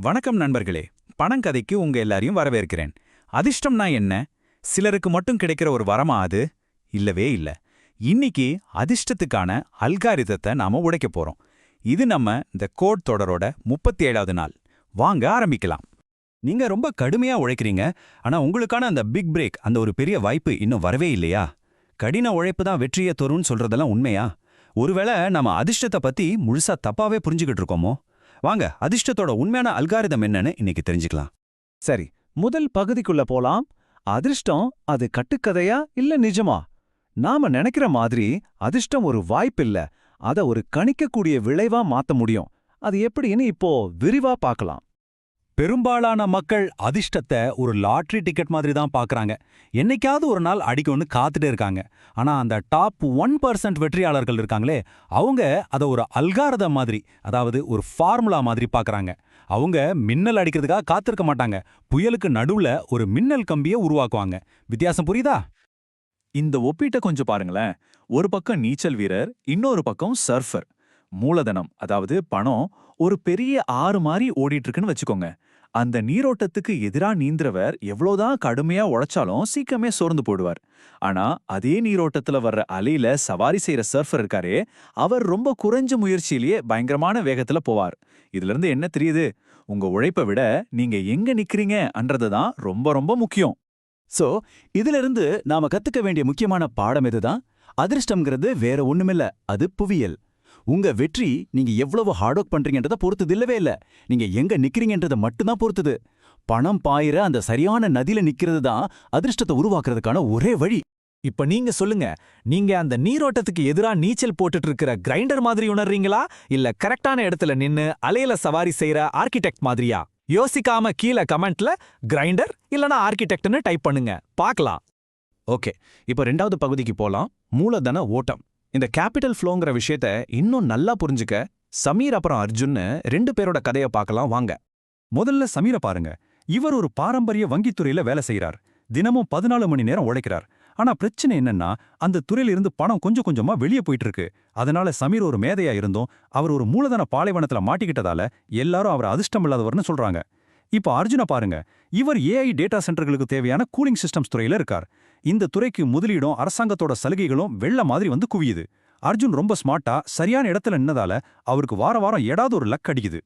வணக்கம் நண்பர்களே. பணங்கதைக்கு உங்க எல்லாரையும் வரவேற்கிறேன். அதிர்ஷ்டம்னா என்ன? சிலருக்கு மட்டும் கிடைக்கிற ஒரு வரமா அது? இல்லவே இல்ல. இன்னைக்கு அதிர்ஷ்டத்துக்கான அல்காரிதத்தை நாம உடைக்க போறோம். இது நம்ம இந்த கோட் தொடரோட 37வது நாள். வாங்க ஆரம்பிக்கலாம். நீங்க ரொம்ப கடுமையா உழைக்கிறீங்க. ஆனா உங்களுக்கான அந்த பிக் பிரேக், அந்த ஒரு பெரிய வாய்ப்பு இன்னும் வரவே இல்லையா? கடின உழைப்பு தான் வெற்றியை தரும்னு சொல்றதெல்லாம் உண்மையா? ஒருவேளை நம்ம அதிர்ஷ்டத்தை பத்தி முழுசா தப்பாவே புரிஞ்சுக்கிட்டு இருக்கோமோ? வாங்க அதிர்ஷ்டத்தோட உண்மையான அல்காரிதம் என்னன்னு இன்னைக்கு தெரிஞ்சுக்கலாம். சரி, முதல் பகுதிக்குள்ள போலாம். அதிர்ஷ்டம் அது கட்டுக்கதையா இல்ல நிஜமா? நாம நினைக்கிற மாதிரி அதிர்ஷ்டம் ஒரு வாய்ப்பில்ல, அத ஒரு கணிக்கக்கூடிய விளைவா மாத்த முடியும். அது எப்படின்னு இப்போ விரிவா பார்க்கலாம். பெரும்பாலான மக்கள் அதிர்ஷ்டத்தை ஒரு லாட்டரி டிக்கெட் மாதிரி தான் பார்க்கறாங்க. என்னைக்காவது ஒரு நாள் அடிக்கும்னு காத்துட்டே இருக்காங்க. ஆனா அந்த டாப் 1% வெற்றியாளர்கள் இருக்காங்களே, அவங்க அதை ஒரு அல்காரிதம் மாதிரி, அதாவது ஒரு ஃபார்முலா மாதிரி பார்க்கறாங்க. அவங்க மின்னல் அடிக்கிறதுக்காக காத்திருக்க மாட்டாங்க. புயலுக்கு நடுவுல ஒரு மின்னல் கம்பியை உருவாக்குவாங்க. வித்தியாசம் புரியுதா? இந்த ஒப்பீட்டை கொஞ்சம் பாருங்களேன். ஒரு பக்கம் நீச்சல் வீரர், இன்னொரு பக்கம் சர்ஃபர். மூலதனம், அதாவது பணம், ஒரு பெரிய ஆறு மாதிரி ஓடிட்டு இருக்குன்னு வச்சுக்கோங்க. அந்த நீரோட்டத்துக்கு எதிரா நீந்திரவர் எவ்வளோதான் கடுமையா உழைச்சாலும் சீக்கிரமே சோர்ந்து போடுவார். ஆனா அதே நீரோட்டத்துல வர்ற அலையில சவாரி செய்யற சர்ஃபர் இருக்காரே, அவர் ரொம்ப குறைஞ்ச முயற்சியிலேயே பயங்கரமான வேகத்துல போவார். இதுல இருந்து என்ன தெரியுது? உங்க உழைப்பை விட நீங்க எங்க நிக்கிறீங்க அன்றதுதான் ரொம்ப ரொம்ப முக்கியம். சோ இதுல இருந்து நாம கத்துக்க வேண்டிய முக்கியமான பாடம் எதுதான்? அதிர்ஷ்டம்ங்கிறது வேற ஒண்ணுமில்ல, அது புவியியல். உங்க வெற்றி நீங்க எவ்வளவு ஹார்ட் ஒர்க் பண்றீங்கன்றத பொறுத்தது இல்லவே இல்ல, நீங்க எங்க நிக்கிறீங்கன்றத மட்டும்தான் பொறுத்தது. பணம் பாயிர அந்த சரியான நதியில நிக்கிறது தான் அதிர்ஷ்டத்தை உருவாக்குறதுக்கான ஒரே வழி. இப்ப நீங்க சொல்லுங்க, நீங்க அந்த நீரோட்டத்துக்கு எதிரா நீச்சல் போட்டுட்டு இருக்கிற கிரைண்டர் மாதிரி உணர்றீங்களா, இல்ல கரெக்டான இடத்துல நின்னு அலையில சவாரி செய்யற ஆர்கிடெக்ட் மாதிரியா? யோசிக்காம கீழே கமெண்ட்ல கிரைண்டர் இல்லனா ஆர்கிடெக்ட்னு டைப் பண்ணுங்க, பார்க்கலாம். ஓகே, இப்ப 2வது பகுதிக்கு போலாம். மூலதன ஓட்டம். இந்த கேபிட்டல் ஃப்ளோங்கிற விஷயத்த இன்னும் நல்லா புரிஞ்சுக்க சமீர் அப்புறம் அர்ஜுன்னு 2 பேரோட கதையை பார்க்கலாம் வாங்க. முதல்ல சமீரை பாருங்க. இவர் ஒரு பாரம்பரிய வங்கித்துறையில வேலை செய்யறார். தினமும் 14 மணி நேரம் உழைக்கிறார். ஆனா பிரச்சனை என்னன்னா, அந்த துறையில இருந்து பணம் கொஞ்சம் கொஞ்சமா வெளியே போயிட்டு இருக்கு. அதனால சமீர் ஒரு மேதையா இருந்தும் அவர் ஒரு மூலதன பாலைவனத்துல மாட்டிக்கிட்டதால எல்லாரும் அவர் அதிர்ஷ்டம் இல்லாதவர்னு சொல்றாங்க. இப்போ அர்ஜுன பாருங்க. இவர் ஏஐ டேட்டா சென்டர்களுக்கு தேவையான கூலிங் சிஸ்டம்ஸ் துறையில இருக்கார். இந்த துறைக்கு முதலீடும் அரசாங்கத்தோட சலுகைகளும் வெள்ள மாதிரி வந்து குவியுது. அர்ஜுன் ரொம்ப ஸ்மார்ட்டா சரியான இடத்துல நின்னதால அவருக்கு வார வாரம் ஏதாவது ஒரு லக் அடிக்குது.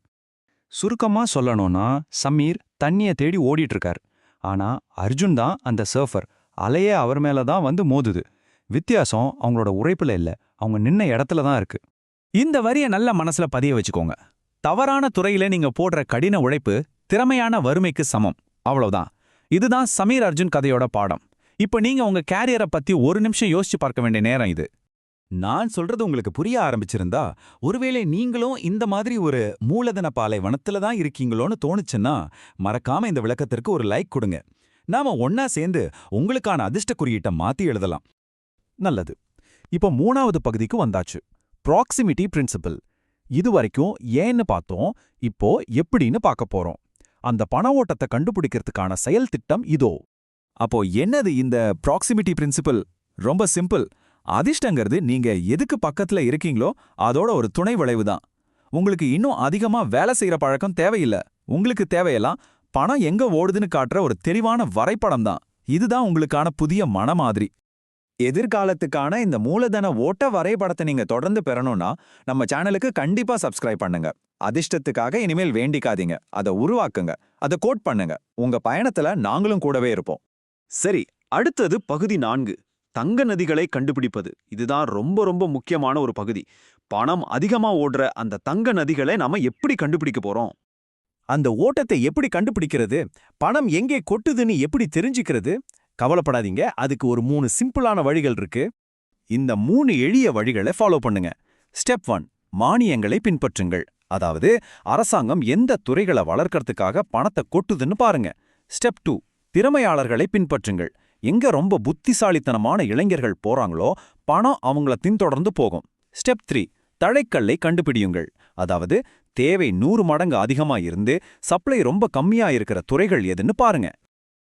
சுருக்கமா சொல்லணும்னா, சமீர் தண்ணிய தேடி ஓடிட்டு இருக்கார். ஆனா அர்ஜுன் தான் அந்த சர்ஃபர். அலையே அவர் மேல தான் வந்து மோதுது. வித்தியாசம் அவங்களோட உழைப்புல இல்ல, அவங்க நின்ன இடத்துல தான் இருக்கு. இந்த வரிய நல்ல மனசுல பதிய வச்சுக்கோங்க. தவறான துறையில நீங்க போடுற கடின உழைப்பு திறமையான வறுமைக்கு சமம், அவ்வளவுதான். இதுதான் சமீர் அர்ஜுன் கதையோட பாடம். இப்ப நீங்க உங்க கேரியரை பத்தி ஒரு நிமிஷம் யோசிச்சு பார்க்க வேண்டிய நேரம் இது. நான் சொல்றது உங்களுக்கு புரிய ஆரம்பிச்சிருந்தா, ஒருவேளை நீங்களும் இந்த மாதிரி ஒரு மூலதன பாலைவனத்துல தான் இருக்கீங்களோன்னு தோணுச்சுன்னா, மறக்காம இந்த விளக்கத்திற்கு ஒரு லைக் கொடுங்க. நாம ஒன்னா சேர்ந்து உங்களுக்கான அதிர்ஷ்ட குறியீட்டை மாத்தி எழுதலாம். நல்லது. இப்போ 3வது பகுதிக்கு வந்தாச்சு. Proximity principle. இதுவரைக்கும் ஏன்னு பார்த்தோம், இப்போ எப்படின்னு பார்க்க போறோம். அந்த பண ஓட்டத்தை கண்டுபிடிக்கிறதுக்கான செயல் திட்டம் இதோ. அப்போ என்னது இந்த ப்ராக்சிமிட்டி பிரின்சிபல்? ரொம்ப சிம்பிள். அதிர்ஷ்டங்கிறது நீங்க எதுக்கு பக்கத்துல இருக்கீங்களோ அதோட ஒரு துணை விளைவு தான். உங்களுக்கு இன்னும் அதிகமா வேலை செய்யற பழக்கம் தேவையில்லை. உங்களுக்கு தேவையெல்லாம் பணம் எங்க ஓடுதுன்னு காட்டுற ஒரு தெளிவான வரைபடம் தான். இதுதான் உங்களுக்கான புதிய மன மாதிரி. எதிர்காலத்துக்கான இந்த மூலதன ஓட்ட வரைபடத்தை நீங்க தொடர்ந்து பெறணும்னா நம்ம சேனலுக்கு கண்டிப்பா சப்ஸ்கிரைப் பண்ணுங்க. அதிர்ஷ்டத்துக்காக இனிமேல் வேண்டிக்காதீங்க, அதை உருவாக்குங்க, அதை கோட் பண்ணுங்க. உங்க பயணத்துல நாங்களும் கூடவே இருப்போம். சரி, அடுத்தது பகுதி 4, தங்க நதிகளை கண்டுபிடிப்பது. இதுதான் ரொம்ப ரொம்ப முக்கியமான ஒரு பகுதி. பணம் அதிகமா ஓடுற அந்த தங்க நதிகளை நாம எப்படி கண்டுபிடிக்க போறோம்? அந்த ஓட்டத்தை எப்படி கண்டுபிடிக்கிறது? பணம் எங்கே கொட்டுதுன்னு எப்படி தெரிஞ்சுக்கிறது? கவலைப்படாதீங்க, அதுக்கு ஒரு 3 சிம்பிளான வழிகள் இருக்கு. இந்த 3 எளிய வழிகளை ஃபாலோ பண்ணுங்க. ஸ்டெப் 1, மானியங்களை பின்பற்றுங்கள். அதாவது அரசாங்கம் எந்த துறைகளை வளர்க்கறதுக்காக பணத்தை கொட்டுதுன்னு பாருங்க. ஸ்டெப் 2, திறமையாளர்களை பின்பற்றுங்கள். எங்க ரொம்ப புத்திசாலித்தனமான இளைஞர்கள் போறாங்களோ பணம் அவங்கள பின்தொடர்ந்து போகும். ஸ்டெப் 3, தழைக்கல்லை கண்டுபிடியுங்கள். அதாவது தேவை 100 மடங்கு அதிகமா இருந்து சப்ளை ரொம்ப கம்மியா இருக்கிற துறைகள் எதுன்னு பாருங்க.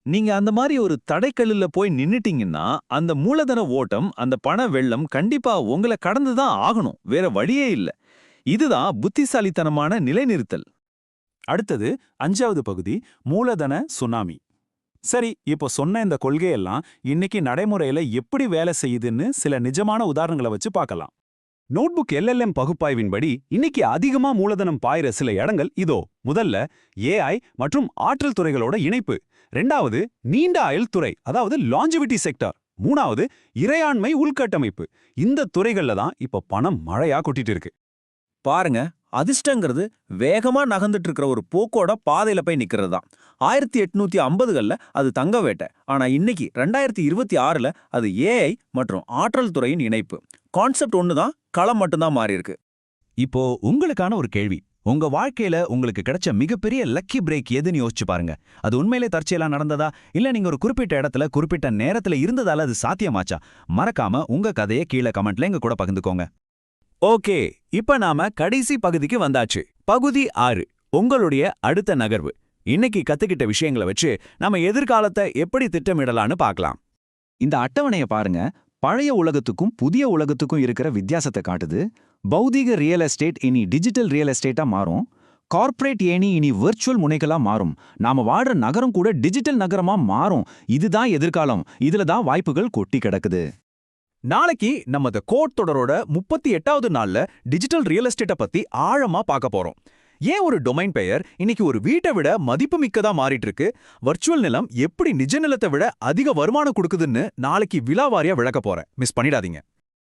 நீங்க அந்த மாதிரி ஒரு தடைக்கல்லுல போய் நின்னுட்டீங்கன்னா அந்த மூலதன ஓட்டம், அந்த பண வெள்ளம் கண்டிப்பா உங்களை கடந்துதான் ஆகணும், வேற வழியே இல்ல. இதுதான் புத்திசாலித்தனமான நிலைநிறுத்தல். அடுத்தது 5வது பகுதி மூலதன சுனாமி. சரி, இப்போ சொன்ன இந்த கொள்கையெல்லாம் இன்னைக்கு நடைமுறையில எப்படி வேலை செய்யுதுன்னு சில நிஜமான உதாரணங்களை வச்சு பார்க்கலாம். நோட்புக் LLM பகுப்பாய்வின்படி இன்னைக்கு அதிகமா மூலதனம் பாயிற சில இடங்கள் இதோ. முதல்ல AI மற்றும் ஆற்றல் துறைகளோட இணைப்பு. 2வது நீண்ட ஆயுள் துறை, அதாவது லாஞ்சிவிட்டி செக்டார். 3வது இறையாண்மை உள்கட்டமைப்பு. இந்த துறைகள்ல தான் இப்ப பணம் மழையா கொட்டிட்டு இருக்கு. பாருங்க, அதிர்ஷ்டங்கிறது வேகமா நகர்ந்துட்டு இருக்கிற ஒரு போக்கோட பாதையில போய் நிக்கிறது தான். 1850கள்ல அது தங்க வேட்டை. ஆனா இன்னைக்கு 2026ல அது AI மற்றும் ஆற்றல் துறையின் இணைப்பு. கான்செப்ட் ஒண்ணுதான், களம் மட்டும்தான் மாறி இருக்கு. இப்போ உங்களுக்கான ஒரு கேள்வி. உங்க வாழ்க்கையில உங்களுக்கு கிடைச்ச மிகப்பெரிய லக்கி பிரேக் எதுன்னு யோசிச்சு பாருங்க. அது உண்மையிலே தற்செயலா நடந்ததா, இல்ல நீங்க ஒரு குறிப்பிட்ட இடத்துல குறிப்பிட்ட நேரத்துல இருந்ததால அது சாத்தியமாச்சா? மறக்காம உங்க கதையை கீழே கமெண்ட்ல எங்க கூட பகிர்ந்துக்கோங்க. ஓகே, இப்ப நாம கடைசி பகுதிக்கு வந்தாச்சு. பகுதி 6, உங்களுடைய அடுத்த நகர்வு. இன்னைக்கு கத்துக்கிட்ட விஷயங்களை வச்சு நம்ம எதிர்காலத்தை எப்படி திட்டமிடலான்னு பார்க்கலாம். இந்த அட்டவணையை பாருங்க. பழைய உலகத்துக்கும் புதிய உலகத்துக்கும் இருக்கிற வித்தியாசத்தை காட்டுது. பௌதீக ரியல் எஸ்டேட் இனி டிஜிட்டல் ரியல் எஸ்டேட்டா மாறும். கார்ப்பரேட் ஏணி இனி விர்ச்சுவல் முனைகளா மாறும். நாம வாடுற நகரம் கூட டிஜிட்டல் நகரமா மாறும். இதுதான் எதிர்காலம். இதுல தான் வாய்ப்புகள் கொட்டி கிடக்குது. நாளைக்கு நம்ம த கோட் தொடரோட 38வது நாள்ல டிஜிட்டல் ரியல் எஸ்டேட்டை பத்தி ஆழமா பார்க்க போறோம். ஏன் ஒரு டொமைன் பெயர் இன்னைக்கு ஒரு வீட்டை விட மதிப்புமிக்கதா மாறிட்டு இருக்கு, வர்ச்சுவல் நிலம் எப்படி நிஜ நிலத்தை விட அதிக வருமானம் கொடுக்குதுன்னு நாளைக்கு விலாவாரியா விளக்க போறேன். மிஸ் பண்ணிடாதீங்க.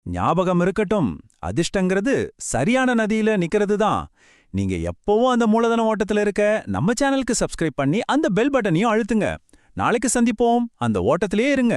ஞாபகம் இருக்கட்டும், அதிர்ஷ்டங்கிறது சரியான நதியில நிக்கிறது தான். நீங்க எப்பவும் அந்த மூலதன ஓட்டத்துல இருக்க நம்ம சேனலுக்கு சப்ஸ்கிரைப் பண்ணி அந்த பெல் பட்டனையும் அழுத்துங்க. நாளைக்கு சந்திப்போம். அந்த ஓட்டத்திலே இருங்க.